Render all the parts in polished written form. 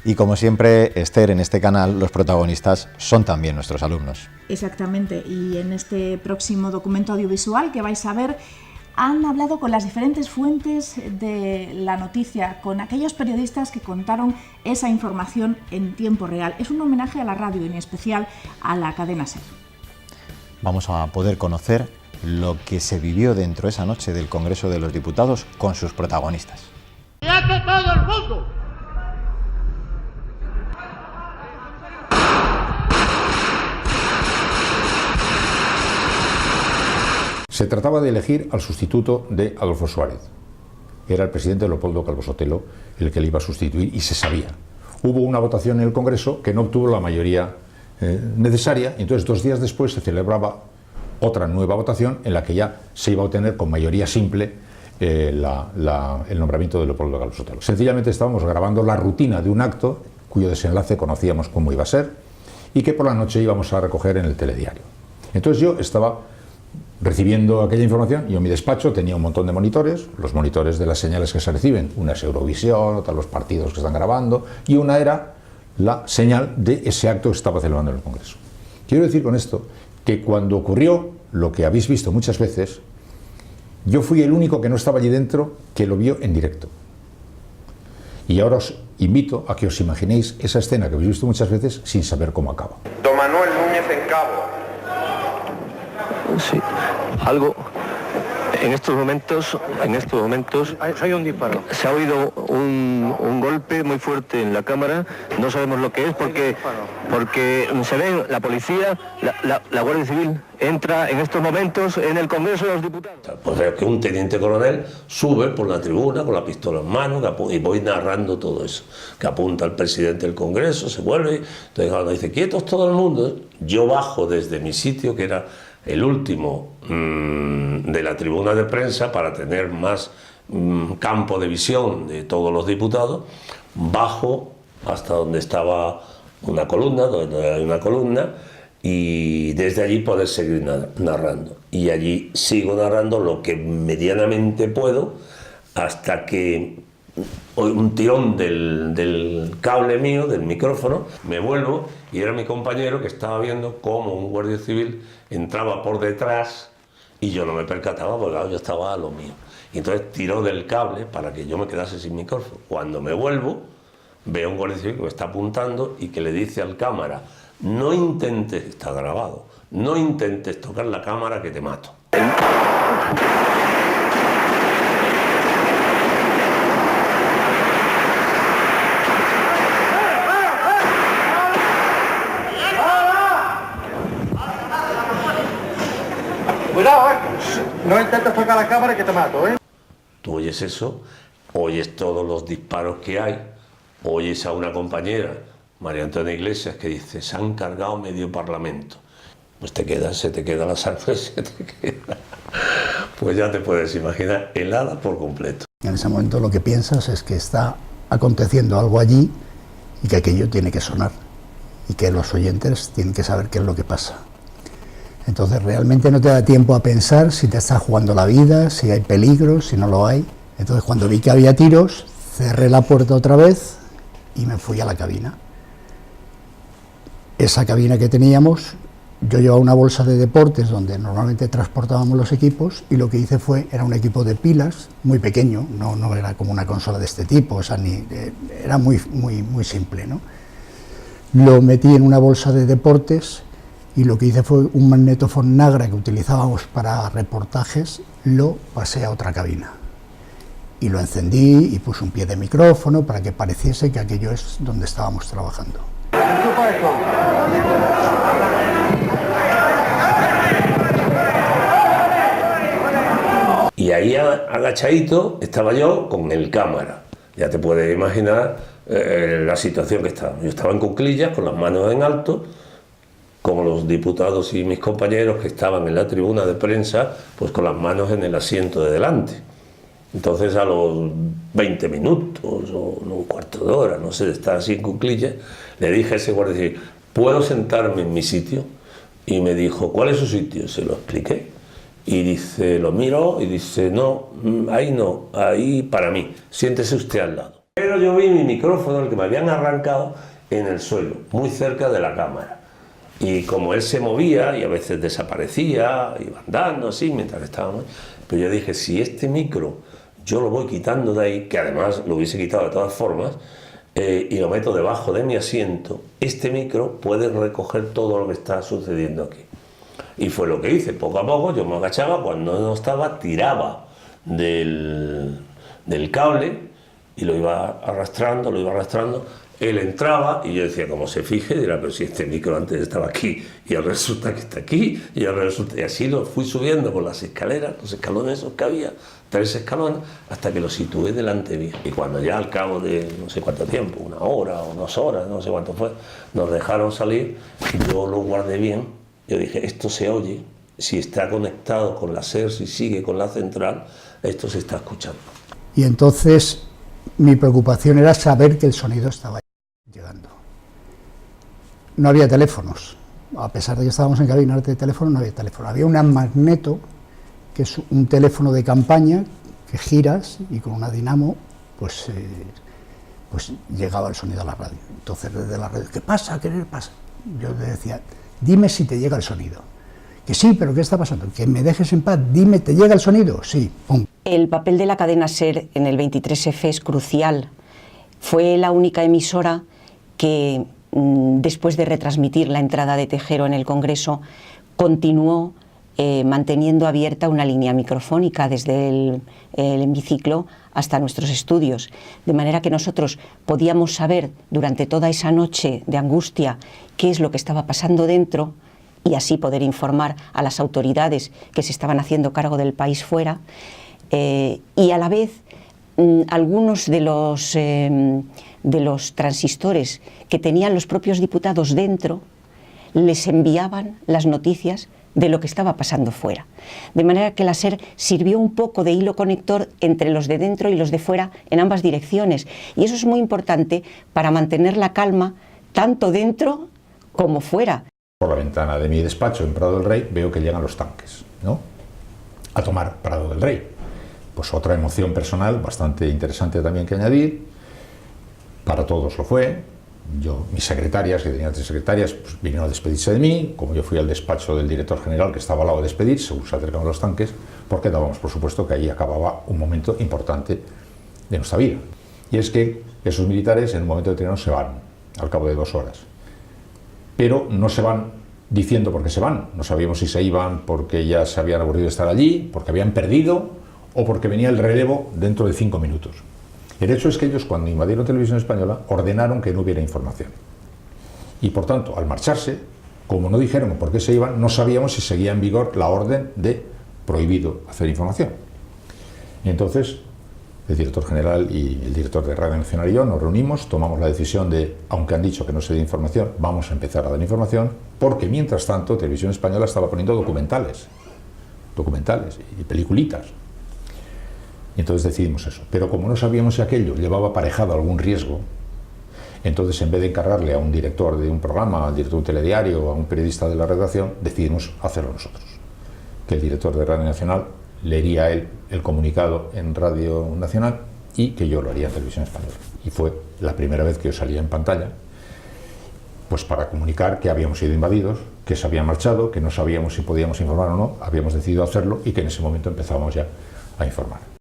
Y como siempre, Esther, en este canal los protagonistas son también nuestros alumnos. Exactamente, y en este próximo documento audiovisual que vais a ver, han hablado con las diferentes fuentes de la noticia, con aquellos periodistas que contaron esa información en tiempo real. Es un homenaje a la radio y en especial a la cadena SER. Vamos a poder conocer lo que se vivió dentro de esa noche del Congreso de los Diputados con sus protagonistas. ¡Quieto todo el mundo! Se trataba de elegir al sustituto de Adolfo Suárez. Era el presidente Leopoldo Calvo Sotelo el que le iba a sustituir y se sabía. Hubo una votación en el Congreso que no obtuvo la mayoría necesaria, y entonces 2 días después se celebraba otra nueva votación en la que ya se iba a obtener con mayoría simple el nombramiento de Leopoldo Calvo Sotelo. Sencillamente estábamos grabando la rutina de un acto cuyo desenlace conocíamos cómo iba a ser y que por la noche íbamos a recoger en el telediario. Entonces yo estaba recibiendo aquella información. Yo en mi despacho tenía un montón de monitores, los monitores de las señales que se reciben, una es Eurovisión, otra los partidos que están grabando, y una era la señal de ese acto que estaba celebrando en el Congreso. Quiero decir con esto que cuando ocurrió lo que habéis visto muchas veces, yo fui el único que no estaba allí dentro que lo vio en directo. Y ahora os invito a que os imaginéis esa escena que habéis visto muchas veces sin saber cómo acaba. Don Manuel Núñez en Cabo. Sí, algo en estos momentos Hay un disparo. se ha oído un golpe muy fuerte en la cámara. No sabemos lo que es porque se ve la policía, la Guardia Civil entra en estos momentos en el Congreso de los Diputados. Pues veo que un teniente coronel sube por la tribuna con la pistola en mano y voy narrando todo eso, que apunta al presidente del Congreso, se vuelve, entonces cuando dice quietos todo el mundo, yo bajo desde mi sitio, que era el último de la tribuna de prensa, para tener más campo de visión de todos los diputados, bajo hasta donde estaba una columna, donde hay una columna, y desde allí poder seguir narrando. Y allí sigo narrando lo que medianamente puedo, hasta que un tirón del cable mío, del micrófono, me vuelvo y era mi compañero que estaba viendo cómo un guardia civil entraba por detrás y yo no me percataba porque claro, yo estaba a lo mío. Y entonces tiró del cable para que yo me quedase sin micrófono. Cuando me vuelvo, veo a un guardia civil que me está apuntando y que le dice al cámara: no intentes, está grabado, no intentes tocar la cámara que te mato. Cuidado, no intentes tocar la cámara que te mato, Tú oyes eso, oyes todos los disparos que hay, oyes a una compañera, María Antonia Iglesias, que dice: se han cargado medio parlamento. Pues se te queda la sangre, se te queda. Pues ya te puedes imaginar, helada por completo. En ese momento lo que piensas es que está aconteciendo algo allí y que aquello tiene que sonar y que los oyentes tienen que saber qué es lo que pasa. Entonces realmente no te da tiempo a pensar si te estás jugando la vida, si hay peligro, si no lo hay. Entonces cuando vi que había tiros, cerré la puerta otra vez y me fui a la cabina. Esa cabina que teníamos, yo llevaba una bolsa de deportes donde normalmente transportábamos los equipos, y lo que hice era un equipo de pilas muy pequeño, no era como una consola de este tipo, o sea, era muy simple, ¿no? Lo metí en una bolsa de deportes y lo que hice fue un magnetofón Nagra que utilizábamos para reportajes, lo pasé a otra cabina y lo encendí y puse un pie de micrófono para que pareciese que aquello es donde estábamos trabajando. Y ahí agachadito estaba yo con el cámara. Ya te puedes imaginar la situación que estaba. Yo estaba en cuclillas, con las manos en alto, como los diputados y mis compañeros que estaban en la tribuna de prensa, pues con las manos en el asiento de delante. Entonces a los 20 minutos o un cuarto de hora, no sé, de estar así en cuclillas, le dije a ese guardia civil: ¿puedo sentarme en mi sitio? Y me dijo: ¿cuál es su sitio? Se lo expliqué. Y dice, lo miró y dice: no, ahí para mí, siéntese usted al lado. Pero yo vi mi micrófono, el que me habían arrancado, en el suelo, muy cerca de la cámara. Y como él se movía y a veces desaparecía, iba andando así mientras estábamos, pero yo dije, si este micro yo lo voy quitando de ahí, que además lo hubiese quitado de todas formas, y lo meto debajo de mi asiento, este micro puede recoger todo lo que está sucediendo aquí. Y fue lo que hice, poco a poco yo me agachaba, cuando no estaba, tiraba del cable y lo iba arrastrando, él entraba y yo decía, como se fije, dirá, pero si este micro antes estaba aquí y ahora resulta que está aquí y ahora resulta... Y así lo fui subiendo por las escaleras, los escalones esos que había, 3 escalones, hasta que lo situé delante mío. Y cuando ya al cabo de no sé cuánto tiempo, 1 hora o 2 horas, no sé cuánto fue, nos dejaron salir, yo lo guardé bien, yo dije, esto se oye, si está conectado con la SER, si sigue con la central, esto se está escuchando. Y entonces mi preocupación era saber que el sonido estaba llegando. No había teléfonos, a pesar de que estábamos en cabinas de teléfono, no había teléfono. Había un magneto, que es un teléfono de campaña que giras y con una dinamo pues llegaba el sonido a la radio. Entonces desde la radio, ¿qué pasa? ¿Qué pasa? Yo le decía, dime si te llega el sonido. Que sí, pero ¿qué está pasando? Que me dejes en paz, dime, ¿te llega el sonido? Sí, pum. El papel de la cadena SER en el 23F es crucial. Fue la única emisora que, después de retransmitir la entrada de Tejero en el Congreso, continuó manteniendo abierta una línea microfónica desde el hemiciclo hasta nuestros estudios, de manera que nosotros podíamos saber durante toda esa noche de angustia qué es lo que estaba pasando dentro y así poder informar a las autoridades que se estaban haciendo cargo del país fuera, y a la vez algunos de los transistores que tenían los propios diputados dentro les enviaban las noticias de lo que estaba pasando fuera. De manera que la SER sirvió un poco de hilo conector entre los de dentro y los de fuera en ambas direcciones. Y eso es muy importante para mantener la calma tanto dentro como fuera. Por la ventana de mi despacho en Prado del Rey veo que llegan los tanques, ¿no?, a tomar Prado del Rey. Pues otra emoción personal bastante interesante también que añadir. Para todos lo fue. Yo, mis secretarias, que tenía 3 secretarias, pues vinieron a despedirse de mí. Como yo fui al despacho del director general, que estaba al lado de despedir, según se acercaban los tanques, porque dábamos por supuesto que ahí acababa un momento importante de nuestra vida. Y es que esos militares en un momento determinado se van, al cabo de 2 horas. Pero no se van diciendo por qué se van. No sabíamos si se iban porque ya se habían aburrido de estar allí, porque habían perdido o porque venía el relevo dentro de 5 minutos. El hecho es que ellos, cuando invadieron Televisión Española, ordenaron que no hubiera información. Y por tanto, al marcharse, como no dijeron por qué se iban, no sabíamos si seguía en vigor la orden de prohibido hacer información. Y entonces, el director general y el director de Radio Nacional y yo nos reunimos, tomamos la decisión de, aunque han dicho que no se dé información, vamos a empezar a dar información, porque mientras tanto Televisión Española estaba poniendo documentales y peliculitas. Y entonces decidimos eso. Pero como no sabíamos si aquello llevaba aparejado algún riesgo, entonces en vez de encargarle a un director de un programa, al director de un telediario o a un periodista de la redacción, decidimos hacerlo nosotros. Que el director de Radio Nacional leería él el comunicado en Radio Nacional y que yo lo haría en Televisión Española. Y fue la primera vez que yo salía en pantalla, pues para comunicar que habíamos sido invadidos, que se había marchado, que no sabíamos si podíamos informar o no, habíamos decidido hacerlo y que en ese momento empezábamos ya a informar.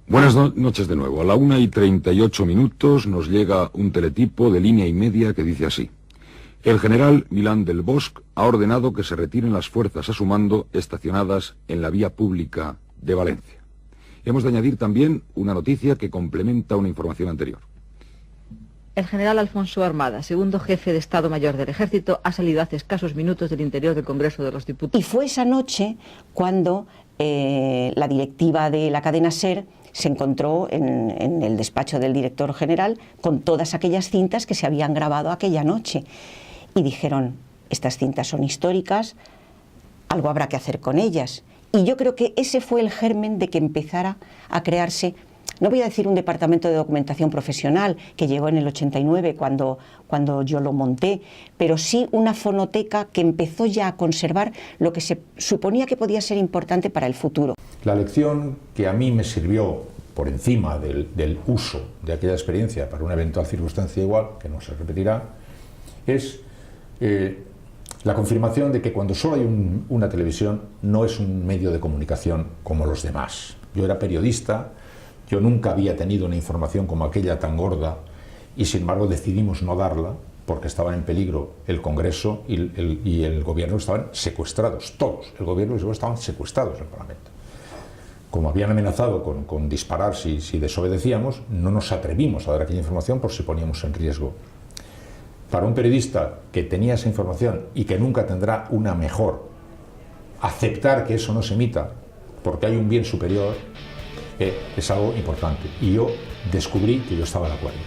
Buenas noches de nuevo. A la 1:38 nos llega un teletipo de línea y media que dice así: el general Milán del Bosch ha ordenado que se retiren las fuerzas a su mando estacionadas en la vía pública de Valencia. Hemos de añadir también una noticia que complementa una información anterior. El general Alfonso Armada, segundo jefe de Estado Mayor del Ejército, ha salido hace escasos minutos del interior del Congreso de los Diputados. Y fue esa noche cuando la directiva de la cadena SER se encontró en el despacho del director general con todas aquellas cintas que se habían grabado aquella noche. Y dijeron, estas cintas son históricas, algo habrá que hacer con ellas. Y yo creo que ese fue el germen de que empezara a crearse, no voy a decir un departamento de documentación profesional, que llegó en el 89 cuando yo lo monté, pero sí una fonoteca que empezó ya a conservar lo que se suponía que podía ser importante para el futuro. La lección que a mí me sirvió por encima del uso de aquella experiencia para una eventual circunstancia igual, que no se repetirá, es la confirmación de que cuando solo hay una televisión no es un medio de comunicación como los demás. Yo era periodista, yo nunca había tenido una información como aquella tan gorda y sin embargo decidimos no darla porque estaban en peligro el Congreso y el Gobierno estaban secuestrados, todos, el Gobierno y el Gobierno estaban secuestrados en el Parlamento. Como habían amenazado con disparar si desobedecíamos, no nos atrevimos a dar aquella información por si poníamos en riesgo. Para un periodista que tenía esa información y que nunca tendrá una mejor, aceptar que eso no se emita porque hay un bien superior es algo importante. Y yo descubrí que yo estaba de acuerdo.